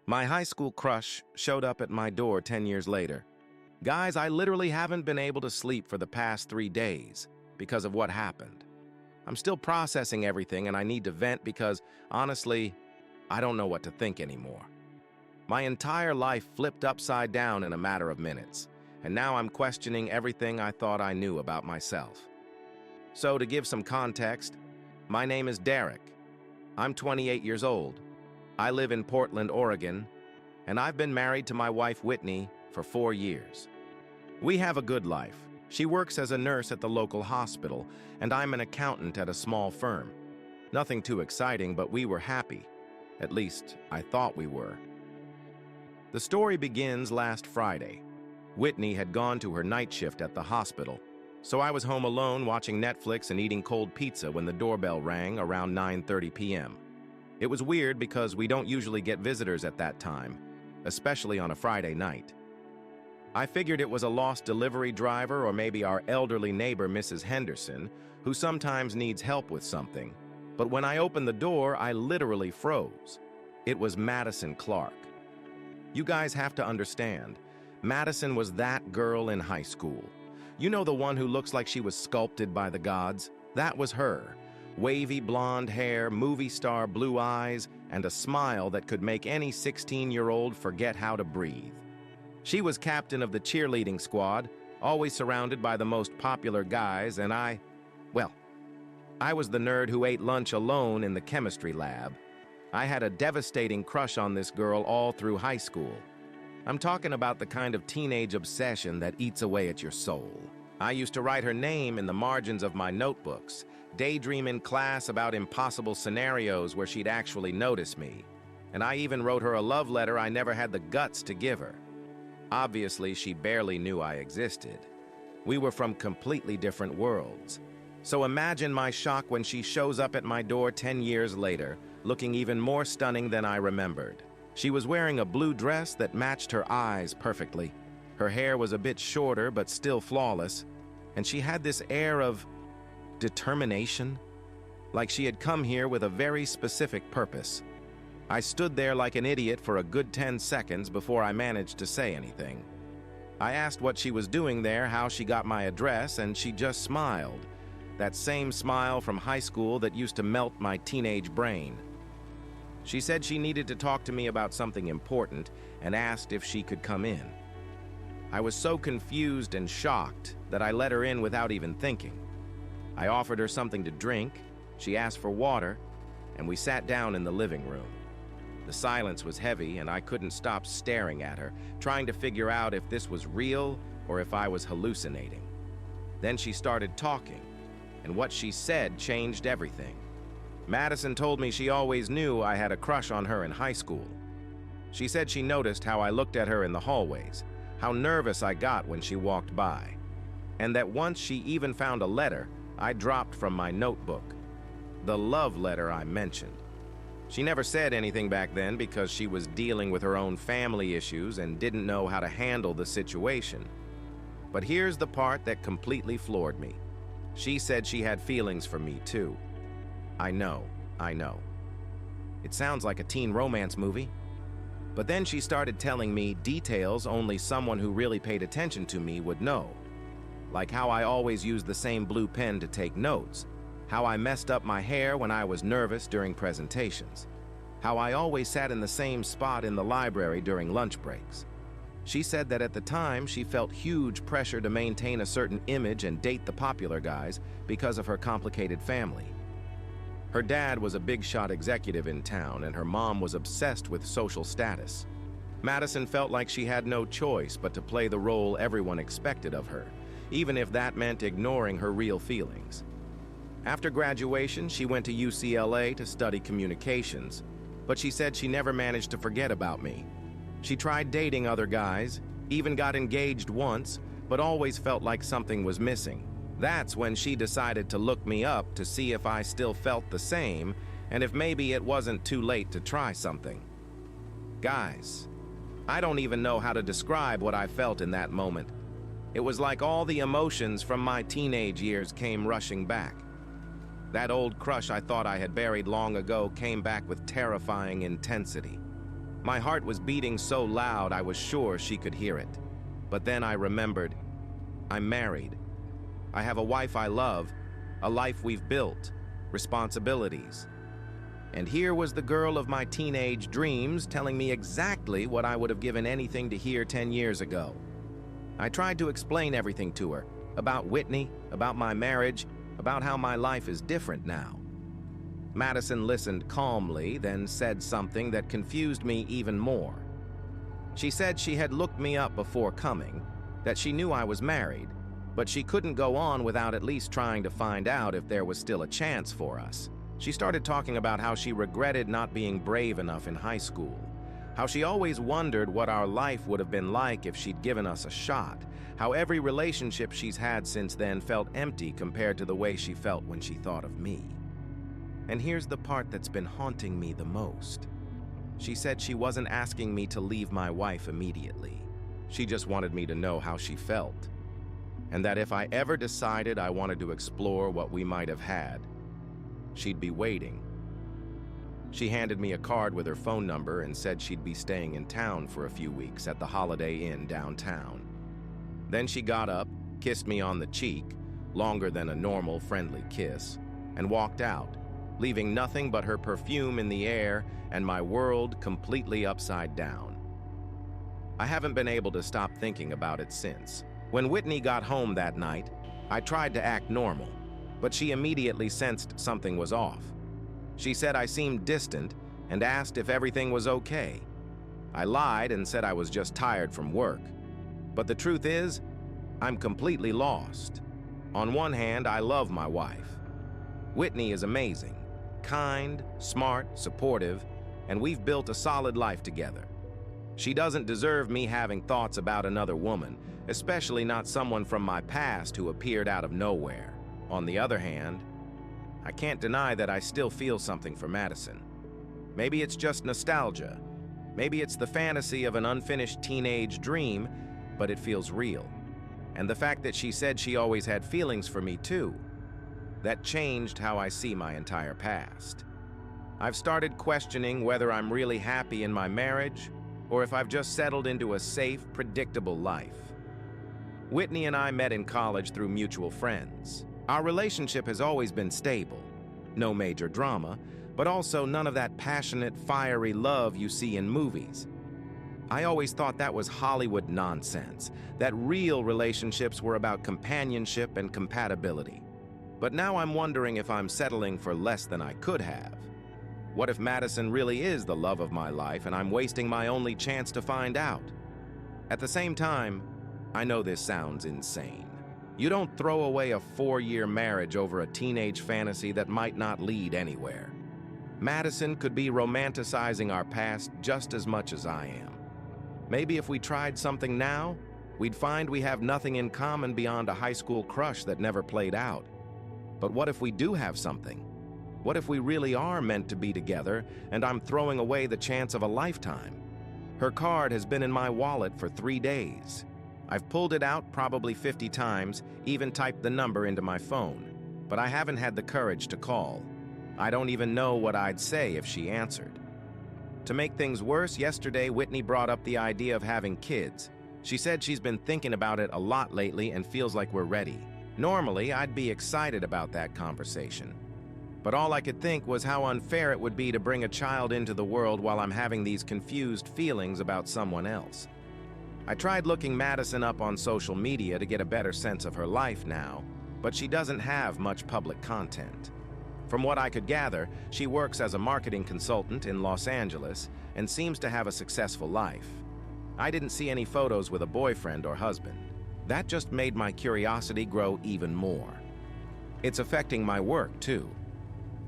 My high school crush showed up at my door 10 years later. Guys, I literally haven't been able to sleep for the past 3 days because of what happened. I'm still processing everything and I need to vent because, honestly, I don't know what to think anymore. My entire life flipped upside down in a matter of minutes, and now I'm questioning everything I thought I knew about myself. So, to give some context, my name is Derek. I'm 28 years old. I live in Portland, Oregon, and I've been married to my wife Whitney for 4 years. We have a good life. She works as a nurse at the local hospital, and I'm an accountant at a small firm. Nothing too exciting, but we were happy. At least, I thought we were. The story begins last Friday. Whitney had gone to her night shift at the hospital, so I was home alone watching Netflix and eating cold pizza when the doorbell rang around 9:30 p.m. It was weird because we don't usually get visitors at that time, especially on a Friday night. I figured it was a lost delivery driver or maybe our elderly neighbor, Mrs. Henderson, who sometimes needs help with something. But when I opened the door, I literally froze. It was Madison Clark. You guys have to understand, Madison was that girl in high school. You know, the one who looks like she was sculpted by the gods? That was her. Wavy blonde hair, movie star blue eyes, and a smile that could make any 16-year-old forget how to breathe. She was captain of the cheerleading squad, always surrounded by the most popular guys, and I was the nerd who ate lunch alone in the chemistry lab. I had a devastating crush on this girl all through high school. I'm talking about the kind of teenage obsession that eats away at your soul. I used to write her name in the margins of my notebooks, daydream in class about impossible scenarios where she'd actually notice me. And I even wrote her a love letter I never had the guts to give her. Obviously, she barely knew I existed. We were from completely different worlds. So imagine my shock when she shows up at my door 10 years later, looking even more stunning than I remembered. She was wearing a blue dress that matched her eyes perfectly. Her hair was a bit shorter but still flawless, and she had this air of determination, like she had come here with a very specific purpose. I stood there like an idiot for a good 10 seconds before I managed to say anything. I asked what she was doing there, how she got my address, and she just smiled. That same smile from high school that used to melt my teenage brain. She said she needed to talk to me about something important and asked if she could come in. I was so confused and shocked that I let her in without even thinking. I offered her something to drink, she asked for water, and we sat down in the living room. The silence was heavy and I couldn't stop staring at her, trying to figure out if this was real or if I was hallucinating. Then she started talking, and what she said changed everything. Madison told me she always knew I had a crush on her in high school. She said she noticed how I looked at her in the hallways, how nervous I got when she walked by, and that once she even found a letter I dropped from my notebook. The love letter I mentioned. She never said anything back then because she was dealing with her own family issues and didn't know how to handle the situation. But here's the part that completely floored me. She said she had feelings for me too. I know. It sounds like a teen romance movie. But then she started telling me details only someone who really paid attention to me would know. Like how I always used the same blue pen to take notes, how I messed up my hair when I was nervous during presentations, how I always sat in the same spot in the library during lunch breaks. She said that at the time she felt huge pressure to maintain a certain image and date the popular guys because of her complicated family. Her dad was a big-shot executive in town, and her mom was obsessed with social status. Madison felt like she had no choice but to play the role everyone expected of her, even if that meant ignoring her real feelings. After graduation, she went to UCLA to study communications, but she said she never managed to forget about me. She tried dating other guys, even got engaged once, but always felt like something was missing. That's when she decided to look me up to see if I still felt the same and if maybe it wasn't too late to try something. Guys, I don't even know how to describe what I felt in that moment. It was like all the emotions from my teenage years came rushing back. That old crush I thought I had buried long ago came back with terrifying intensity. My heart was beating so loud I was sure she could hear it. But then I remembered, I'm married. I have a wife I love, a life we've built, responsibilities. And here was the girl of my teenage dreams telling me exactly what I would have given anything to hear 10 years ago. I tried to explain everything to her, about Whitney, about my marriage, about how my life is different now. Madison listened calmly, then said something that confused me even more. She said she had looked me up before coming, that she knew I was married, but she couldn't go on without at least trying to find out if there was still a chance for us. She started talking about how she regretted not being brave enough in high school, how she always wondered what our life would have been like if she'd given us a shot, how every relationship she's had since then felt empty compared to the way she felt when she thought of me. And here's the part that's been haunting me the most. She said she wasn't asking me to leave my wife immediately. She just wanted me to know how she felt, and that if I ever decided I wanted to explore what we might have had, she'd be waiting. She handed me a card with her phone number and said she'd be staying in town for a few weeks at the Holiday Inn downtown. Then she got up, kissed me on the cheek, longer than a normal friendly kiss, and walked out, leaving nothing but her perfume in the air and my world completely upside down. I haven't been able to stop thinking about it since. When Whitney got home that night, I tried to act normal, but she immediately sensed something was off. She said I seemed distant and asked if everything was okay. I lied and said I was just tired from work. But the truth is, I'm completely lost. On one hand, I love my wife. Whitney is amazing, kind, smart, supportive, and we've built a solid life together. She doesn't deserve me having thoughts about another woman, especially not someone from my past who appeared out of nowhere. On the other hand, I can't deny that I still feel something for Madison. Maybe it's just nostalgia. Maybe it's the fantasy of an unfinished teenage dream, but it feels real. And the fact that she said she always had feelings for me too, that changed how I see my entire past. I've started questioning whether I'm really happy in my marriage or if I've just settled into a safe, predictable life. Whitney and I met in college through mutual friends. Our relationship has always been stable. No major drama, but also none of that passionate, fiery love you see in movies. I always thought that was Hollywood nonsense, that real relationships were about companionship and compatibility. But now I'm wondering if I'm settling for less than I could have. What if Madison really is the love of my life and I'm wasting my only chance to find out? At the same time, I know this sounds insane. You don't throw away a 4-year marriage over a teenage fantasy that might not lead anywhere. Madison could be romanticizing our past just as much as I am. Maybe if we tried something now, we'd find we have nothing in common beyond a high school crush that never played out. But what if we do have something? What if we really are meant to be together and I'm throwing away the chance of a lifetime? Her card has been in my wallet for 3 days. I've pulled it out probably 50 times, even typed the number into my phone, but I haven't had the courage to call. I don't even know what I'd say if she answered. To make things worse, yesterday Whitney brought up the idea of having kids. She said she's been thinking about it a lot lately and feels like we're ready. Normally, I'd be excited about that conversation. But all I could think was how unfair it would be to bring a child into the world while I'm having these confused feelings about someone else. I tried looking Madison up on social media to get a better sense of her life now, but she doesn't have much public content. From what I could gather, she works as a marketing consultant in Los Angeles and seems to have a successful life. I didn't see any photos with a boyfriend or husband. That just made my curiosity grow even more. It's affecting my work, too.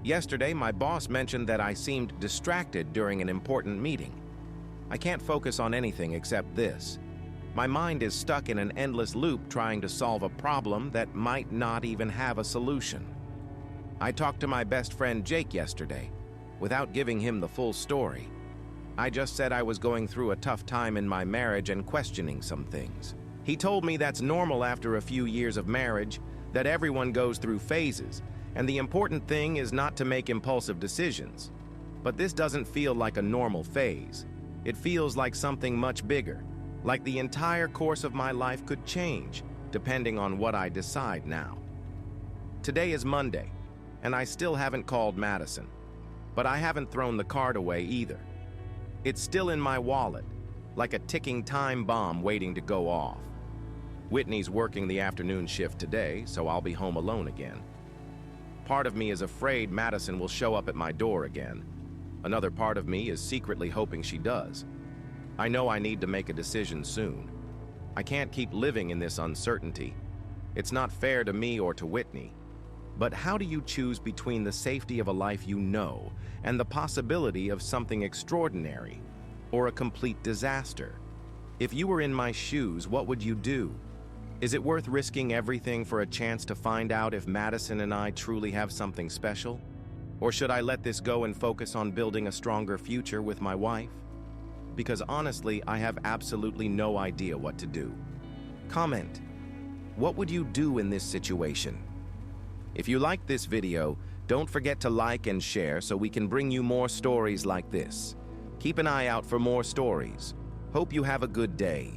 Yesterday, my boss mentioned that I seemed distracted during an important meeting. I can't focus on anything except this. My mind is stuck in an endless loop trying to solve a problem that might not even have a solution. I talked to my best friend Jake yesterday, without giving him the full story. I just said I was going through a tough time in my marriage and questioning some things. He told me that's normal after a few years of marriage, that everyone goes through phases, and the important thing is not to make impulsive decisions. But this doesn't feel like a normal phase. It feels like something much bigger, like the entire course of my life could change, depending on what I decide now. Today is Monday, and I still haven't called Madison, but I haven't thrown the card away either. It's still in my wallet, like a ticking time bomb waiting to go off. Whitney's working the afternoon shift today, so I'll be home alone again. Part of me is afraid Madison will show up at my door again. Another part of me is secretly hoping she does. I know I need to make a decision soon. I can't keep living in this uncertainty. It's not fair to me or to Whitney. But how do you choose between the safety of a life you know and the possibility of something extraordinary or a complete disaster? If you were in my shoes, what would you do? Is it worth risking everything for a chance to find out if Madison and I truly have something special? Or should I let this go and focus on building a stronger future with my wife? Because honestly, I have absolutely no idea what to do. Comment. What would you do in this situation? If you like this video, don't forget to like and share so we can bring you more stories like this. Keep an eye out for more stories. Hope you have a good day.